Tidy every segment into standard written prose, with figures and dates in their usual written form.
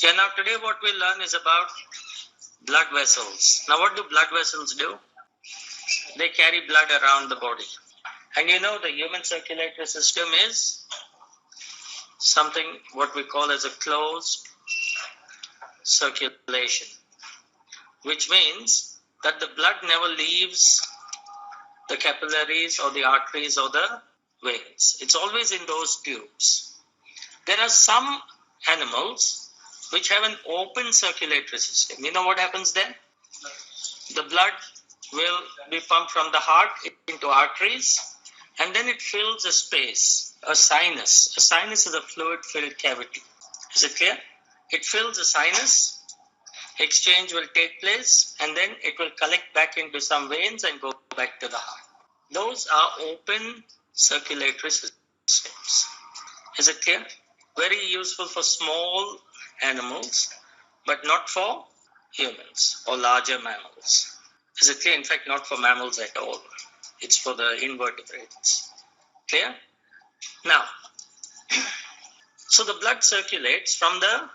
Okay, now today what we'll learn is about blood vessels. Now what do blood vessels do? They carry blood around the body. And you know the human circulatory system is something what we call as a closed circulation, which means that the blood never leaves the capillaries or the arteries or the veins. It's always in those tubes. There are some animals which have an open circulatory system. You know what happens then? The blood will be pumped from the heart into arteries, and then it fills a space, a sinus. A sinus is a fluid-filled cavity. Is it clear? It fills a sinus, exchange will take place, and then it will collect back into some veins and go back to the heart. Those are open circulatory systems. Is it clear? Very useful for small animals, but not for humans or larger mammals. Is it clear? In fact, not for mammals at all. It's for the invertebrates. Clear? Now, so the blood circulates from the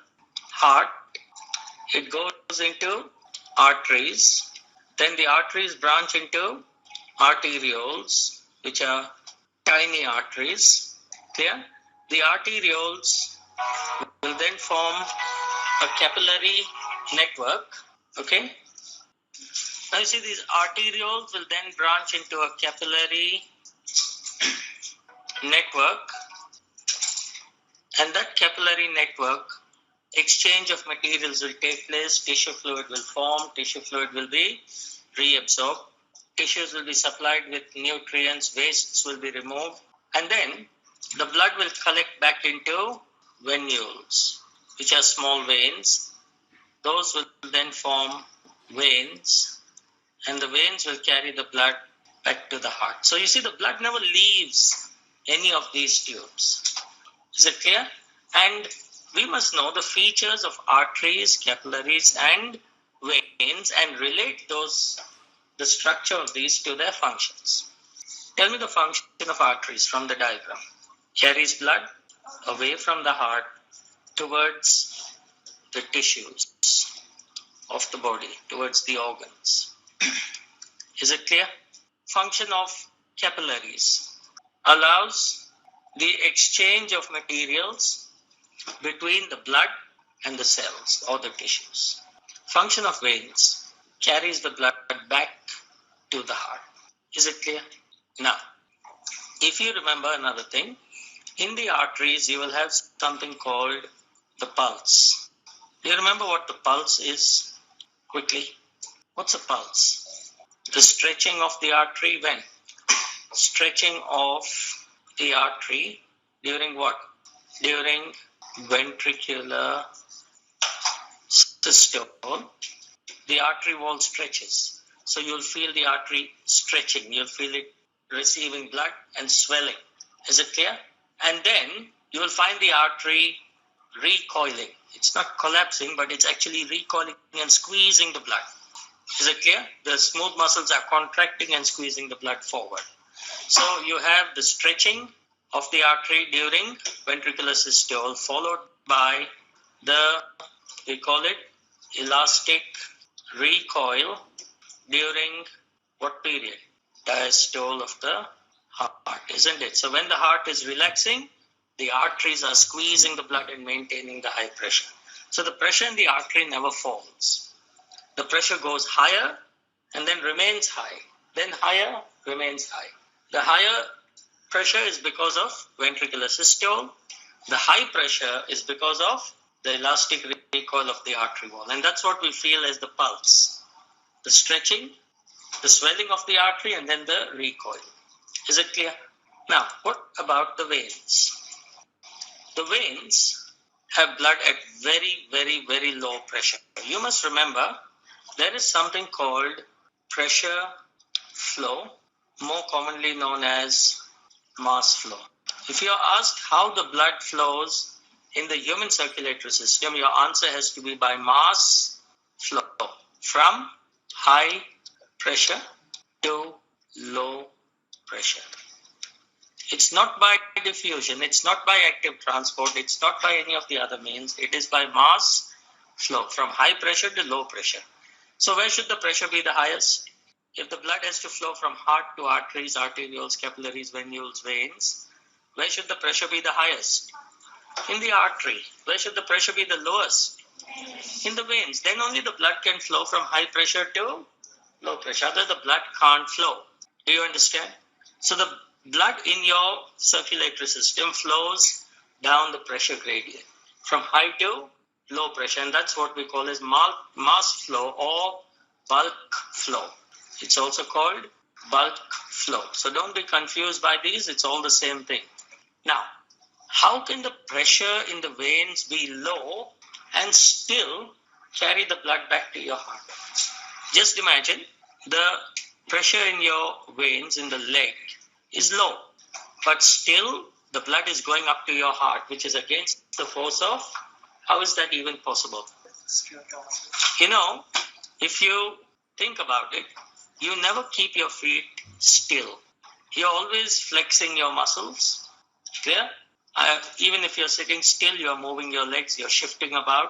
heart. It goes into arteries. Then the arteries branch into arterioles, which are tiny arteries. Clear? The arterioles will then form a capillary network. Okay? Now you see these arterioles will then branch into a capillary network, and that capillary network, exchange of materials will take place, tissue fluid will form, tissue fluid will be reabsorbed, tissues will be supplied with nutrients, wastes will be removed, and then the blood will collect back into venules, which are small veins. Those will then form veins, and the veins will carry the blood back to the heart. So you see, the blood never leaves any of these tubes. Is it clear? And we must know the features of arteries, capillaries, and veins and relate the structure of these to their functions. Tell me the function of arteries from the diagram. Carries blood away from the heart towards the tissues of the body, towards the organs. Is it clear? Function of capillaries allows the exchange of materials between the blood and the cells or the tissues. Function of veins carries the blood back to the heart. Is it clear? Now, if you remember another thing, in the arteries you will have something called the pulse. Do you remember what the pulse is? Quickly. What's a pulse? The stretching of the artery when? Stretching of the artery during what? During ventricular systole. The artery wall stretches. So you'll feel the artery stretching. You'll feel it receiving blood and swelling. Is it clear? And then you will find the artery recoiling. It's not collapsing, but it's actually recoiling and squeezing the blood. Is it clear? The smooth muscles are contracting and squeezing the blood forward. So you have the stretching of the artery during ventricular systole, followed by we call it elastic recoil during what period? Diastole of the heart, isn't it? So when the heart is relaxing, the arteries are squeezing the blood and maintaining the high pressure. So the pressure in the artery never falls. The pressure goes higher and then remains high. Then higher, remains high. The higher pressure is because of ventricular systole. The high pressure is because of the elastic recoil of the artery wall. And that's what we feel as the pulse. The stretching, the swelling of the artery, and then the recoil. Is it clear? Now, what about the veins? The veins have blood at very, very, very low pressure. You must remember, there is something called pressure flow, more commonly known as mass flow. If you are asked how the blood flows in the human circulatory system, your answer has to be by mass flow, from high pressure to low pressure. It's not by diffusion, it's not by active transport, it's not by any of the other means, it is by mass flow from high pressure to low pressure. So where should the pressure be the highest? If the blood has to flow from heart to arteries, arterioles, capillaries, venules, veins, where should the pressure be the highest? In the artery. Where should the pressure be the lowest? In the veins. Then only the blood can flow from high pressure to low pressure. Otherwise the blood can't flow. Do you understand? So the blood in your circulatory system flows down the pressure gradient from high to low pressure, and that's what we call as mass flow or bulk flow. It's also called bulk flow. So don't be confused by these. It's all the same thing. Now, how can the pressure in the veins be low and still carry the blood back to your heart? Just imagine the pressure in your veins in the leg is low, but still the blood is going up to your heart, which is against the force of. How is that even possible? You know, if you think about it, you never keep your feet still. You're always flexing your muscles. Clear? Even if you're sitting still, you're moving your legs, you're shifting about.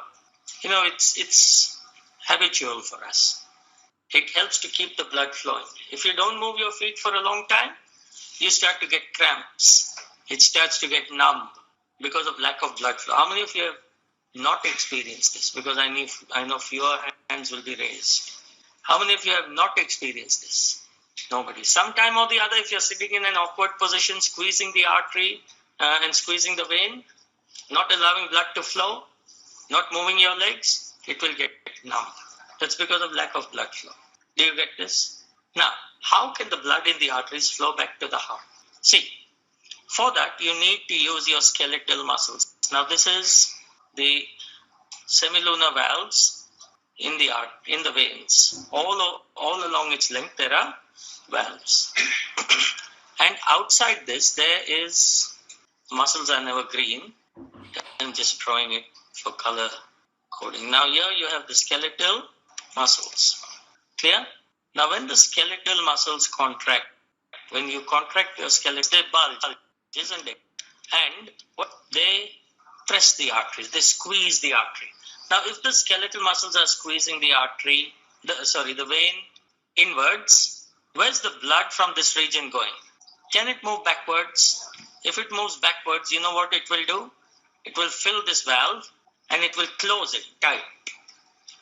You know, it's habitual for us. It helps to keep the blood flowing. If you don't move your feet for a long time, you start to get cramps. It starts to get numb because of lack of blood flow. How many of you have not experienced this? Because I know fewer hands will be raised. How many of you have not experienced this? Nobody. Sometime or the other, if you're sitting in an awkward position, squeezing the artery and squeezing the vein, not allowing blood to flow, not moving your legs, it will get numb. That's because of lack of blood flow. Do you get this? Now, how can the blood in the arteries flow back to the heart? See, for that, you need to use your skeletal muscles. Now, this is the semilunar valves in the veins. All along its length, there are valves. And outside this, there is, muscles are never green. I'm just drawing it for color coding. Now, here you have the skeletal muscles. Clear? Now, when the skeletal muscles contract, when you contract your skeleton, they bulge, isn't it? And they press the arteries, they squeeze the artery. Now, if the skeletal muscles are squeezing the artery, the vein inwards, where's the blood from this region going? Can it move backwards? If it moves backwards, you know what it will do? It will fill this valve and it will close it tight.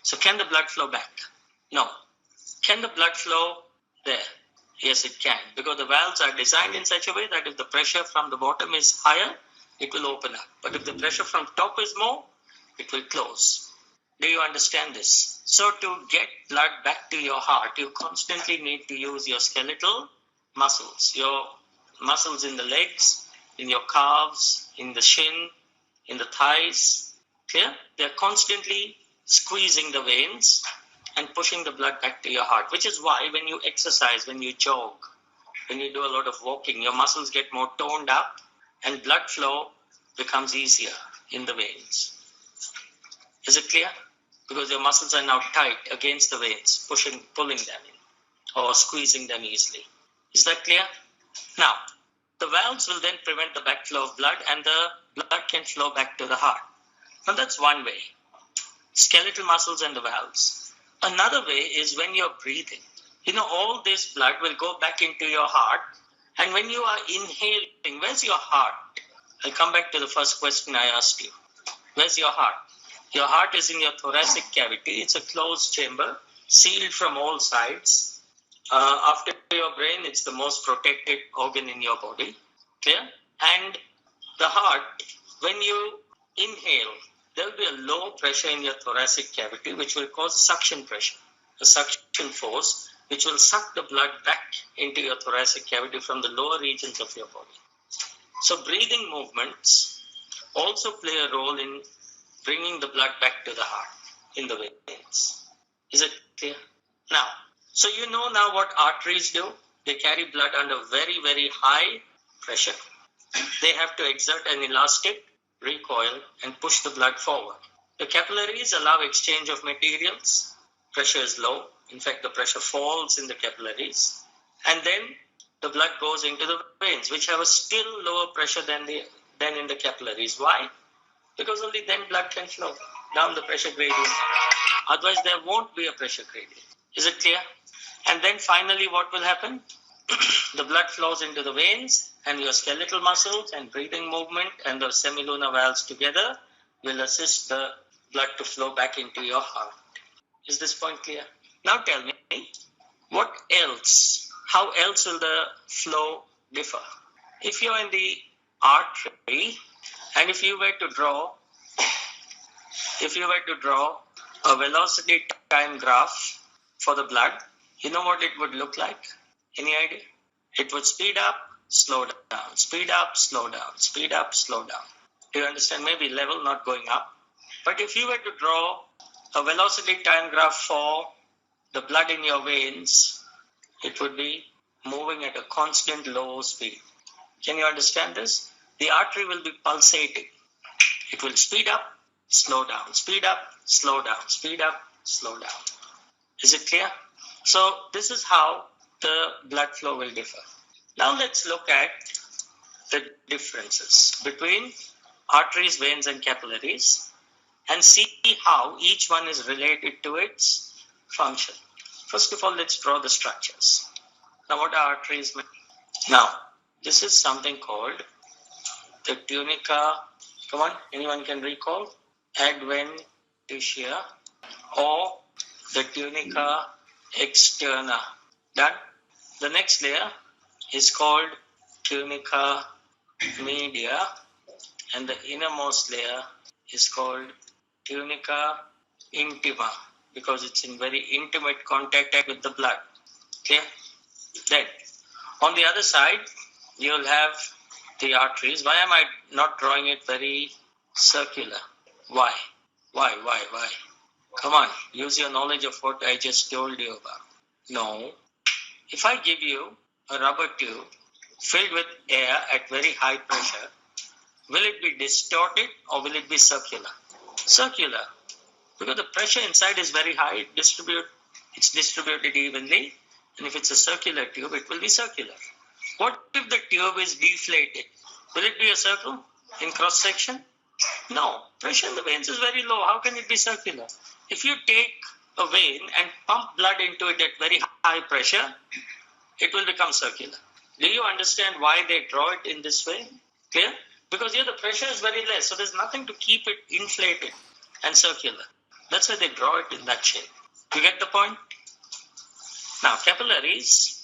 So can the blood flow back? No. Can the blood flow there? Yes, it can, because the valves are designed in such a way that if the pressure from the bottom is higher, it will open up. But if the pressure from top is more, it will close. Do you understand this? So to get blood back to your heart, you constantly need to use your skeletal muscles, your muscles in the legs, in your calves, in the shin, in the thighs. Clear? They're constantly squeezing the veins and pushing the blood back to your heart, which is why when you exercise, when you jog, when you do a lot of walking, your muscles get more toned up and blood flow becomes easier in the veins. Is it clear? Because your muscles are now tight against the veins, pulling them in or squeezing them easily. Is that clear? Now, the valves will then prevent the backflow of blood and the blood can flow back to the heart. Now, that's one way. Skeletal muscles and the valves. Another way is when you're breathing. You know, all this blood will go back into your heart. And when you are inhaling, where's your heart? I'll come back to the first question I asked you. Where's your heart? Your heart is in your thoracic cavity. It's a closed chamber, sealed from all sides. After your brain, it's the most protected organ in your body. Clear? And the heart, when you inhale, there will be a low pressure in your thoracic cavity, which will cause suction pressure, a suction force, which will suck the blood back into your thoracic cavity from the lower regions of your body. So breathing movements also play a role in bringing the blood back to the heart in the veins. Is it clear? Now, so you know now what arteries do. They carry blood under very, very high pressure. They have to exert an elastic recoil and push the blood forward. The capillaries allow exchange of materials. Pressure is low. In fact, the pressure falls in the capillaries. And then the blood goes into the veins, which have a still lower pressure than in the capillaries. Why? because only then blood can flow down the pressure gradient. Otherwise, there won't be a pressure gradient. Is it clear? And then finally, what will happen? The blood flows into the veins, and your skeletal muscles and breathing movement and the semilunar valves together will assist the blood to flow back into your heart. Is this point clear? Now tell me, what else? How else will the flow differ? If you're in the artery, and if you were to draw a velocity time graph for the blood, you know what it would look like? Any idea? It would speed up, slow down, speed up, slow down, speed up, slow down. Do you understand? Maybe level, not going up. But if you were to draw a velocity time graph for the blood in your veins, it would be moving at a constant low speed. Can you understand this? The artery will be pulsating. It will speed up, slow down, speed up, slow down, speed up, slow down. Is it clear? So this is how the blood flow will differ. Now let's look at the differences between arteries, veins, and capillaries and see how each one is related to its function. First of all, let's draw the structures. Now, what are arteries? Now, this is something called the tunica. Come on, anyone can recall? Adventitia or the tunica externa. Done? The next layer is called tunica media, and the innermost layer is called tunica intima because it's in very intimate contact with the blood. Okay? Then, on the other side, you'll have the arteries. Why am I not drawing it very circular? Why? Come on, use your knowledge of what I just told you about. No. If I give you a rubber tube filled with air at very high pressure, will it be distorted or will it be circular? Circular. Because the pressure inside is very high, it's distributed evenly, and if it's a circular tube, it will be circular. What if the tube is deflated? Will it be a circle in cross section? No. Pressure in the veins is very low. How can it be circular? If you take a vein and pump blood into it at very high pressure, it will become circular. Do you understand why they draw it in this way? Clear? Because here the pressure is very less, so there's nothing to keep it inflated and circular. That's why they draw it in that shape. You get the point? Now, capillaries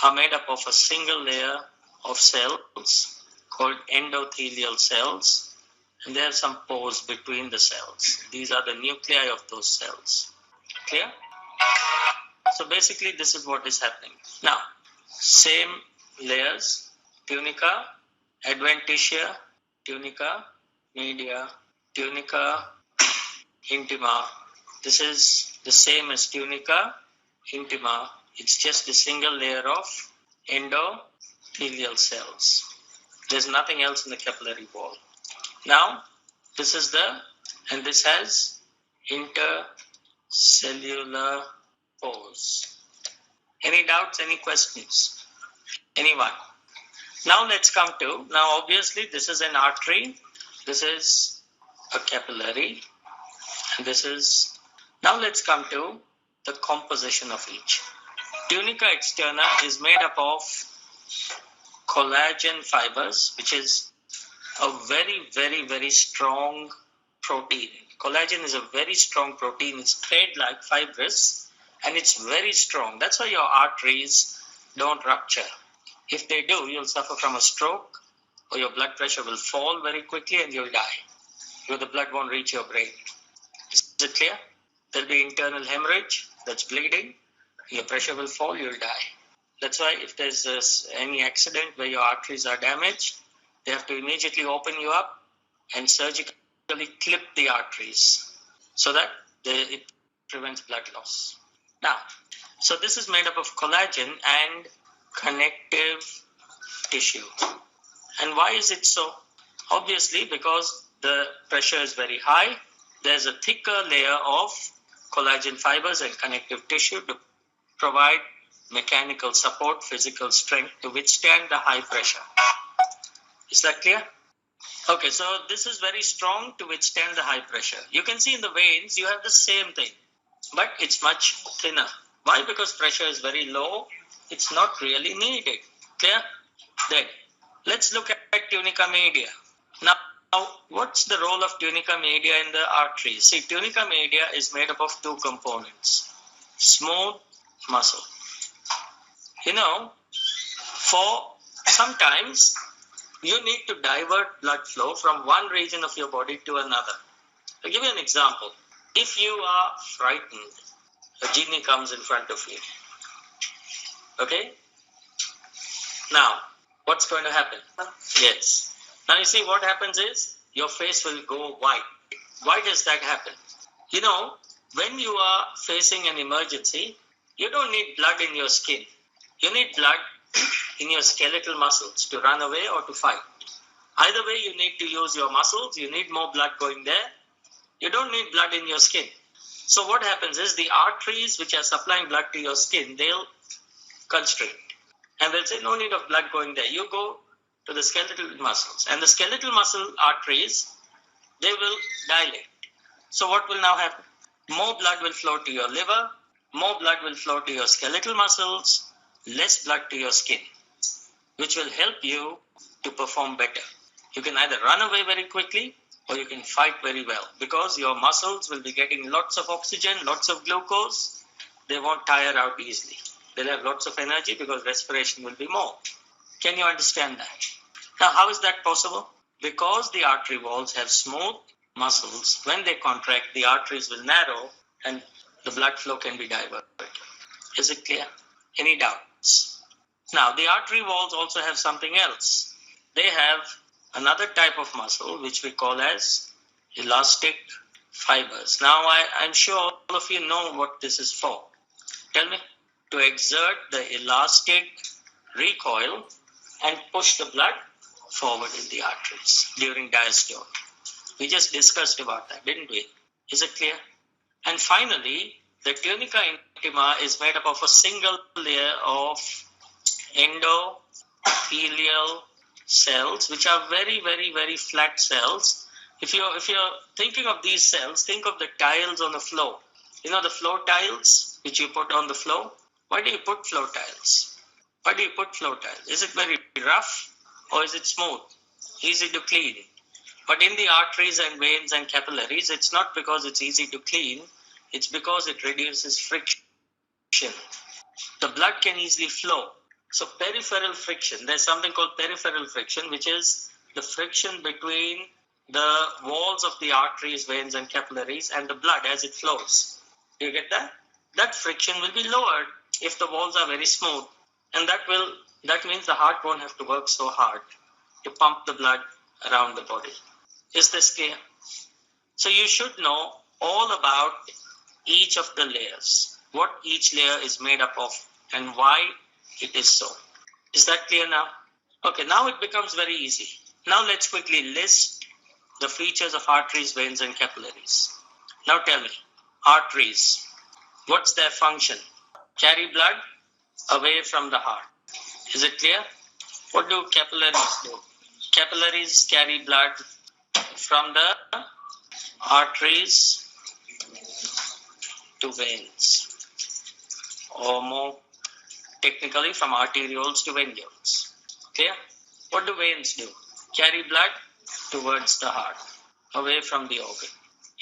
are made up of a single layer of cells called endothelial cells, and there are some pores between the cells. These are the nuclei of those cells. Clear? So basically, this is what is happening. Now, same layers: tunica, adventitia, tunica media, tunica intima. This is the same as tunica intima. It's just a single layer of endothelial cells. There's nothing else in the capillary wall. Now, this has intercellular pores. Any doubts, any questions? Anyone? Now let's come to, obviously this is an artery, this is a capillary, and this is, now let's come to the composition of each. Tunica externa is made up of collagen fibers, which is a very, very, very strong protein. Collagen is a very strong protein. It's thread-like, fibrous, and it's very strong. That's why your arteries don't rupture. If they do, you'll suffer from a stroke, or your blood pressure will fall very quickly and you'll die, because the blood won't reach your brain. Is it clear? There'll be internal hemorrhage, that's bleeding, your pressure will fall, you'll die. That's why if there's any accident where your arteries are damaged, they have to immediately open you up and surgically clip the arteries so that it prevents blood loss. Now, so this is made up of collagen and connective tissue. And why is it so? Obviously, because the pressure is very high, there's a thicker layer of collagen fibers and connective tissue to provide mechanical support, physical strength to withstand the high pressure. Is that clear? Okay, so this is very strong to withstand the high pressure. You can see in the veins, you have the same thing, but it's much thinner. Why? Because pressure is very low. It's not really needed. Clear? Then, let's look at tunica media. Now, what's the role of tunica media in the arteries? See, tunica media is made up of two components. Smooth muscle. You know, for sometimes you need to divert blood flow from one region of your body to another. I'll give you an example. If you are frightened, a genie comes in front of you. Okay? Now, what's going to happen? Yes. Now you see what happens is your face will go white. Why does that happen? You know, when you are facing an emergency, you don't need blood in your skin. You need blood in your skeletal muscles to run away or to fight. Either way, you need to use your muscles. You need more blood going there. You don't need blood in your skin. So what happens is the arteries which are supplying blood to your skin, they'll constrict. And they'll say, no need of blood going there. You go to the skeletal muscles. And the skeletal muscle arteries, they will dilate. So what will now happen? More blood will flow to your liver. More blood will flow to your skeletal muscles. Less blood to your skin, which will help you to perform better. You can either run away very quickly or you can fight very well because your muscles will be getting lots of oxygen, lots of glucose. They won't tire out easily. They'll have lots of energy because respiration will be more. Can you understand that? Now, how is that possible? Because the artery walls have smooth muscles, when they contract, the arteries will narrow and the blood flow can be diverted. Is it clear? Any doubts? Now, the artery walls also have something else. They have another type of muscle which we call as elastic fibers. Now, I'm sure all of you know what this is for. Tell me. To exert the elastic recoil and push the blood forward in the arteries during diastole. We just discussed about that, didn't we? Is it clear? And finally, the tunica intima is made up of a single layer of endothelial cells, which are very, very, very flat cells. If you're thinking of these cells, think of the tiles on the floor. You know the floor tiles which you put on the floor? Why do you put floor tiles? Why do you put floor tiles? Is it very rough or is it smooth? Easy to clean. But in the arteries and veins and capillaries, it's not because it's easy to clean. It's because it reduces friction. The blood can easily flow. So peripheral friction, there's something called peripheral friction, which is the friction between the walls of the arteries, veins and capillaries and the blood as it flows. Do you get that? That friction will be lowered if the walls are very smooth. And that means the heart won't have to work so hard to pump the blood around the body. Is this clear? So you should know all about each of the layers, what each layer is made up of and why it is so. Is that clear now? Okay, now it becomes very easy. Now let's quickly list the features of arteries, veins and capillaries. Now tell me, arteries, what's their function? Carry blood away from the heart. Is it clear? What do capillaries do? Capillaries carry blood from the arteries to veins, or more technically from arterioles to venules. Clear? What do veins do? Carry blood towards the heart, away from the organ.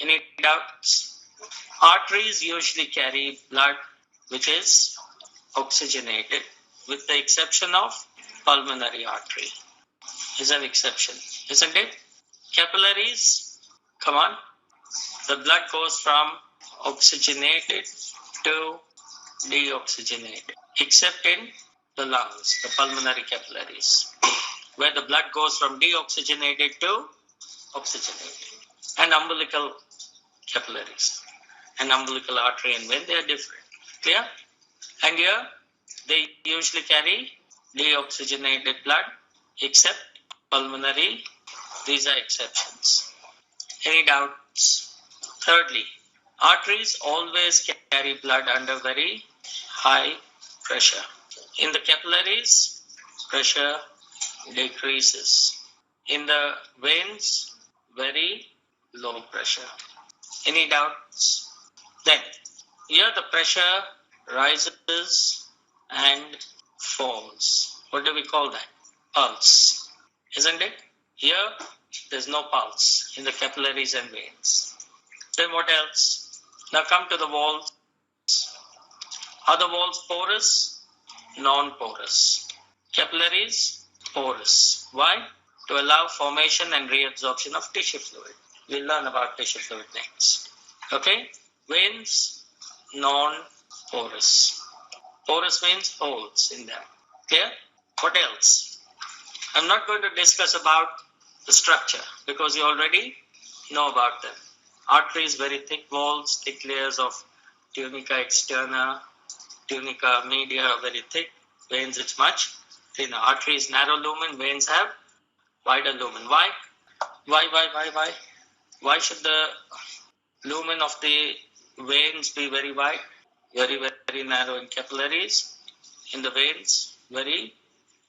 Any doubts? Arteries usually carry blood which is oxygenated, with the exception of pulmonary artery. Is an exception, isn't it? Capillaries, come on. The blood goes from oxygenated to deoxygenated, except in the lungs, the pulmonary capillaries, where the blood goes from deoxygenated to oxygenated. And umbilical capillaries and umbilical artery and vein, they are different. Clear? And here, they usually carry deoxygenated blood, except pulmonary. These are exceptions. Any doubts? Thirdly, arteries always carry blood under very high pressure. In the capillaries, pressure decreases. In the veins, very low pressure. Any doubts? Then, here the pressure rises and falls. What do we call that? Pulse, isn't it? Here, there's no pulse in the capillaries and veins. Then what else? Now come to the walls. Are the walls porous? Non-porous. Capillaries? Porous. Why? To allow formation and reabsorption of tissue fluid. We'll learn about tissue fluid next. Okay? Veins? Non-porous. Porous means holes in them. Clear? What else? I'm not going to discuss about the structure because you already know about them. Arteries, very thick walls, thick layers of tunica externa, tunica media, very thick. Veins, it's much thinner. Arteries, narrow lumen. Veins have wider lumen. Why? Why? Why should the lumen of the veins be very wide? Very, very narrow in capillaries. In the veins, very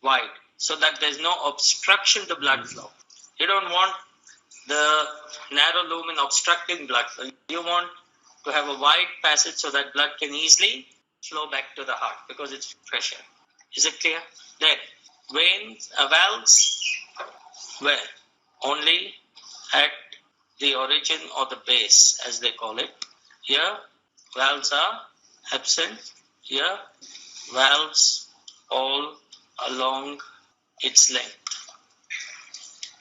wide. So that there's no obstruction to blood flow. You don't want the narrow lumen obstructing blood flow. You want to have a wide passage so that blood can easily flow back to the heart because it's pressure. Is it clear? Then, veins, valves, where? Only at the origin or the base, as they call it. Here, valves are absent. Here, valves all along its length.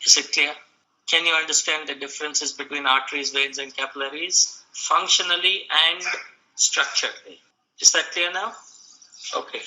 Is it clear? Can you understand the differences between arteries, veins, and capillaries? Functionally and structurally. Is that clear now? Okay.